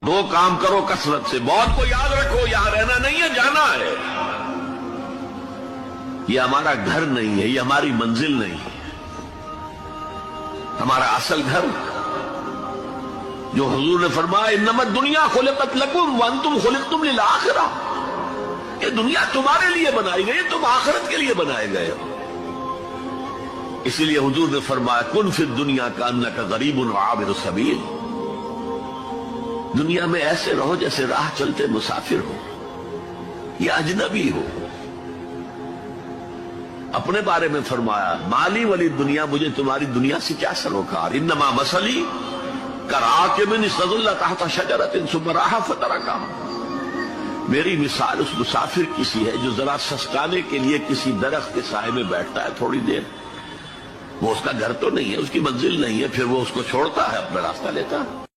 دو کام کرو کثرت سے، موت کو یاد رکھو، یہاں رہنا نہیں ہے، جانا ہے۔ یہ ہمارا گھر نہیں ہے، یہ ہماری منزل نہیں ہے، ہمارا اصل گھر جو حضور نے فرمایا انما الدنیا خلقت لکم وانتم خلقتم للآخرہ، یہ دنیا تمہارے لیے بنائی گئی، تم آخرت کے لیے بنائے گئے ہو۔ اسی لیے حضور نے فرمایا کن فی الدنیا کانک غریب وعابر سبیل، دنیا میں ایسے رہو جیسے راہ چلتے مسافر ہو یا اجنبی ہو۔ اپنے بارے میں فرمایا مالی ولی دنیا، مجھے تمہاری دنیا سے کیا سروکار، انما مثلی کراکب استظل تحت شجرۃ ثم راح فترکها، میری مثال اس مسافر کی سی ہے جو ذرا سسکانے کے لیے کسی درخت کے سائے میں بیٹھتا ہے تھوڑی دیر، وہ اس کا گھر تو نہیں ہے، اس کی منزل نہیں ہے، پھر وہ اس کو چھوڑتا ہے، اپنا راستہ لیتا ہے۔